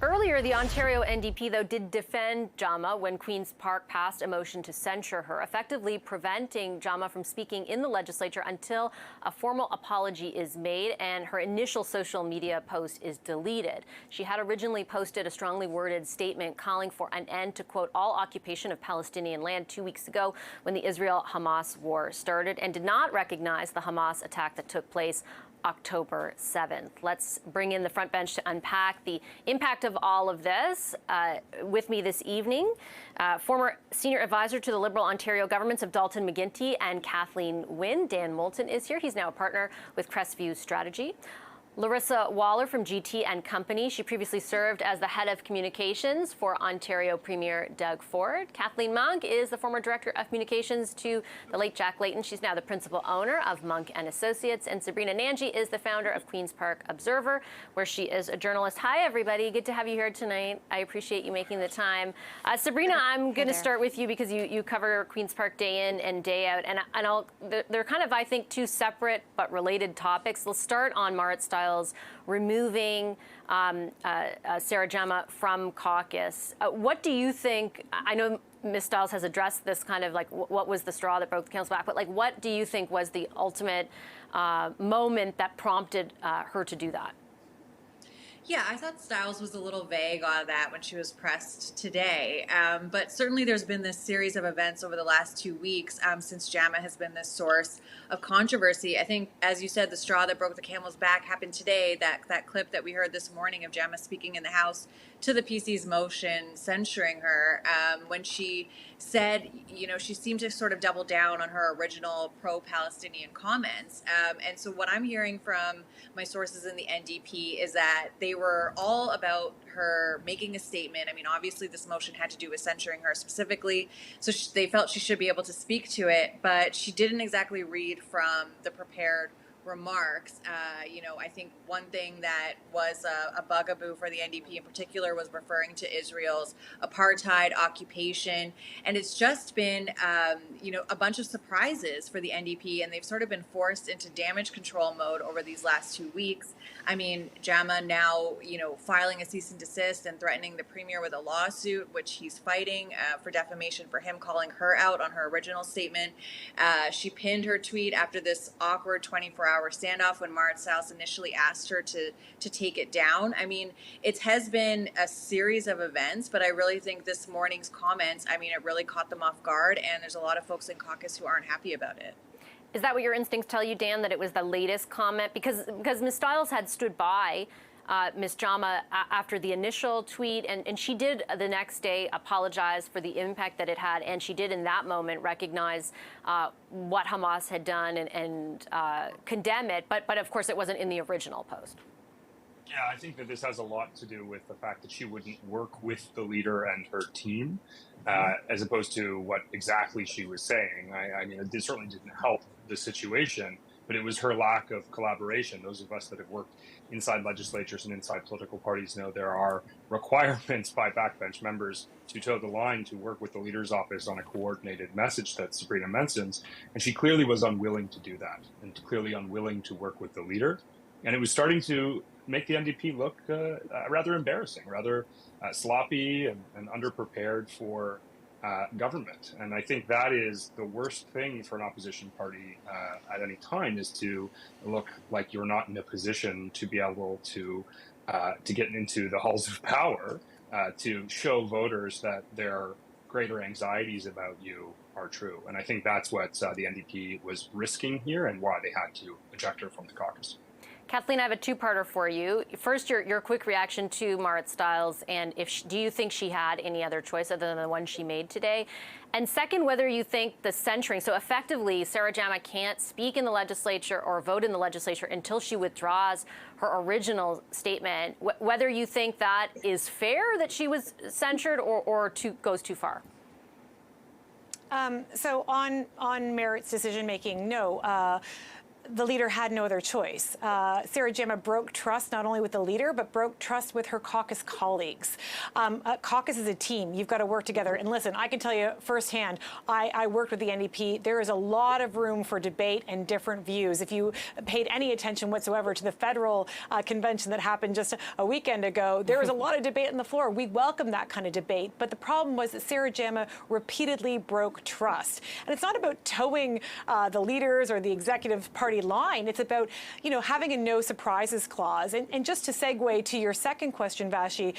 Earlier, the Ontario NDP, though, did defend Jama when Queen's Park passed a motion to censure her, effectively preventing Jama from speaking in the legislature until a formal apology is made and her initial social media post is deleted. She had originally posted a strongly worded statement calling for an end to, quote, all occupation of Palestinian land 2 weeks ago when the Israel-Hamas war started, and did not recognize the Hamas attack that took place October 7th. Let's bring in the front bench to unpack the impact of all of this. With me this evening, former senior advisor to the Liberal Ontario governments of Dalton McGuinty and Kathleen Wynne. Dan Moulton is here. He's now a partner with Crestview Strategy. Larissa Waller from GT and Company. She previously served as the head of communications for Ontario Premier Doug Ford. Kathleen Monk is the former director of communications to the late Jack Layton. She's now the principal owner of Monk and Associates. And Sabrina Nanji is the founder of Queen's Park Observer, where she is a journalist. Hi, everybody. Good to have you here tonight. I appreciate you making the time. Sabrina, I'm going to start with you because you cover Queen's Park day in and day out. And they're kind of, I think, two separate but related topics. Let's start on Marit Stiles removing Sarah Jama from caucus. What do you think? I know Ms. Stiles has addressed this kind of like what was the straw that broke the camel's back, but like what do you think was the ultimate moment that prompted her to do that? Yeah, I thought Stiles was a little vague on that when she was pressed today. But certainly there's been this series of events over the last 2 weeks since Jama has been this source of controversy. I think, as you said, the straw that broke the camel's back happened today. That clip that we heard this morning of Jama speaking in the House to the PC's motion censuring her, when she said, you know, she seemed to sort of double down on her original pro-Palestinian comments. And so what I'm hearing from my sources in the NDP is that they were all about her making a statement. I mean, obviously this motion had to do with censuring her specifically, so they felt she should be able to speak to it, but she didn't exactly read from the prepared remarks. You know, I think one thing that was a bugaboo for the NDP in particular was referring to Israel's apartheid occupation. And it's just been, you know, a bunch of surprises for the NDP, and they've sort of been forced into damage control mode over these last 2 weeks. I mean, Jama now, you know, filing a cease and desist and threatening the premier with a lawsuit, which he's fighting for defamation for him calling her out on her original statement. She pinned her tweet after this awkward 24-hour standoff when Marit Stiles initially asked her to take it down. I mean, it has been a series of events, but I really think this morning's comments, I mean, it really caught them off guard, and there's a lot of folks in caucus who aren't happy about it. Is that what your instincts tell you, Dan, that it was the latest comment? Because Ms. Stiles had stood by Ms. Jama after the initial tweet, and she did the next day apologize for the impact that it had, and she did in that moment recognize what Hamas had done and condemn it, but of course it wasn't in the original post. Yeah, I think that this has a lot to do with the fact that she wouldn't work with the leader and her team, as opposed to what exactly she was saying. I mean, it certainly didn't help the situation, but it was her lack of collaboration. Those of us that have worked inside legislatures and inside political parties know there are requirements by backbench members to toe the line to work with the leader's office on a coordinated message that Sabrina mentions. And she clearly was unwilling to do that, and clearly unwilling to work with the leader. And it was starting to make the NDP look rather embarrassing, rather sloppy and underprepared for government. And I think that is the worst thing for an opposition party at any time, is to look like you're not in a position to be able to get into the halls of power, to show voters that their greater anxieties about you are true. And I think that's what the NDP was risking here, and why they had to eject her from the caucus. Kathleen, I have a two-parter for you. First, your quick reaction to Marit Stiles, and do you think she had any other choice other than the one she made today? And second, whether you think the censuring, so effectively Sarah Jama can't speak in the legislature or vote in the legislature until she withdraws her original statement, whether you think that is fair that she was censured or goes too far. So on Marit's decision-making, no. the leader had no other choice. Sarah Jama broke trust not only with the leader, but broke trust with her caucus colleagues. A caucus is a team. You've got to work together. And listen, I can tell you firsthand, I worked with the NDP. There is a lot of room for debate and different views. If you paid any attention whatsoever to the federal convention that happened just a weekend ago, there was a lot of debate on the floor. We welcome that kind of debate. But the problem was that Sarah Jama repeatedly broke trust. And it's not about towing the leaders or the executive party line. It's about, you know, having a no surprises clause. And just to segue to your second question, Vassy,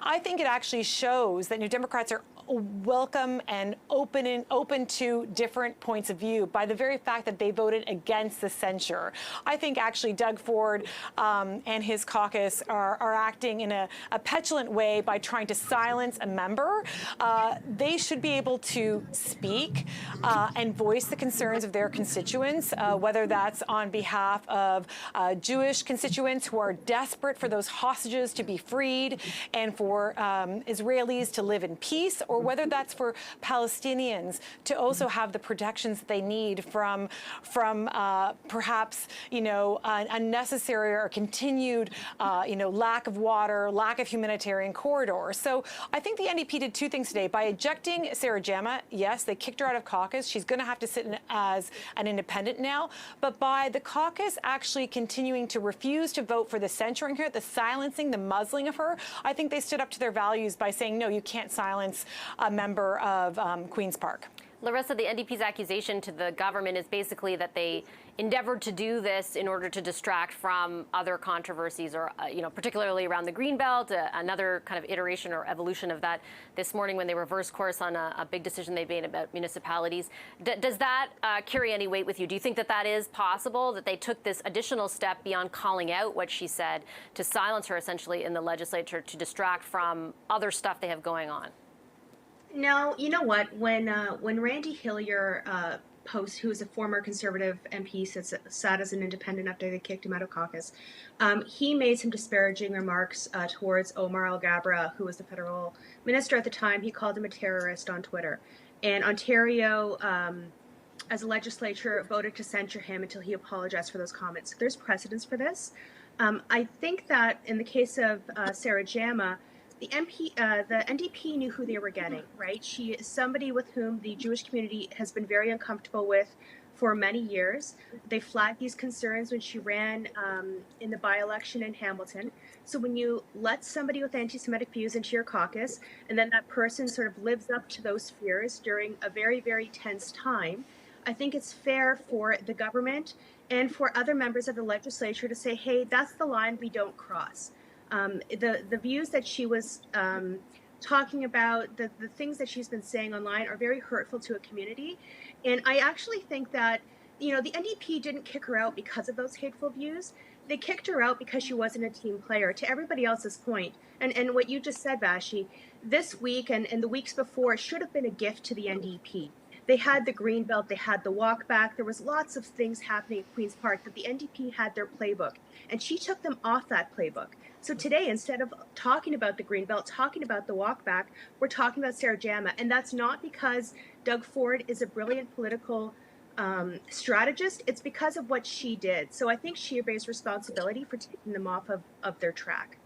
I think it actually shows that New Democrats are welcome and open to different points of view by the very fact that they voted against the censure. I think actually Doug Ford and his caucus are acting in a petulant way by trying to silence a member. They should be able to speak and voice the concerns of their constituents, whether that's on behalf of Jewish constituents who are desperate for those hostages to be freed and for Israelis to live in peace, or whether that's for Palestinians to also have the protections that they need from perhaps, you know, unnecessary or continued, you know, lack of water, lack of humanitarian corridors. So I think the NDP did two things today. By ejecting Sarah Jama, yes, they kicked her out of caucus. She's going to have to sit in as an independent now. But by the caucus actually continuing to refuse to vote for the censuring her, the silencing, the muzzling of her, I think they stood up to their values by saying, no, you can't silence a member of Queen's Park. Larissa, the NDP's accusation to the government is basically that they endeavored to do this in order to distract from other controversies, or you know, particularly around the Greenbelt. Another kind of iteration or evolution of that this morning when they reversed course on a big decision they made about municipalities. Does that carry any weight with you? Do you think that that is possible, that they took this additional step beyond calling out what she said to silence her essentially in the legislature to distract from other stuff they have going on? No, you know what? When Randy Hillier who is a former Conservative MP, sat as an independent after they kicked him out of caucus, he made some disparaging remarks towards Omar Al-Gabra, who was the federal minister at the time. He called him a terrorist on Twitter. And Ontario, as a legislature, voted to censure him until he apologized for those comments. There's precedence for this. I think that in the case of Sarah Jama, the NDP knew who they were getting, right? She is somebody with whom the Jewish community has been very uncomfortable with for many years. They flagged these concerns when she ran in the by-election in Hamilton. So when you let somebody with anti-Semitic views into your caucus, and then that person sort of lives up to those fears during a very, very tense time, I think it's fair for the government and for other members of the legislature to say, hey, that's the line we don't cross. The views that she was talking about, the things that she's been saying online are very hurtful to a community. And I actually think that, you know, the NDP didn't kick her out because of those hateful views. They kicked her out because she wasn't a team player, to everybody else's point. And what you just said, Vassy, this week and the weeks before should have been a gift to the NDP. They had the Greenbelt, they had the walk back. There was lots of things happening at Queen's Park, but the NDP had their playbook, and she took them off that playbook. So today, instead of talking about the Greenbelt, talking about the walk back, we're talking about Sarah Jama. And that's not because Doug Ford is a brilliant political strategist. It's because of what she did. So I think she bears responsibility for taking them off of their track.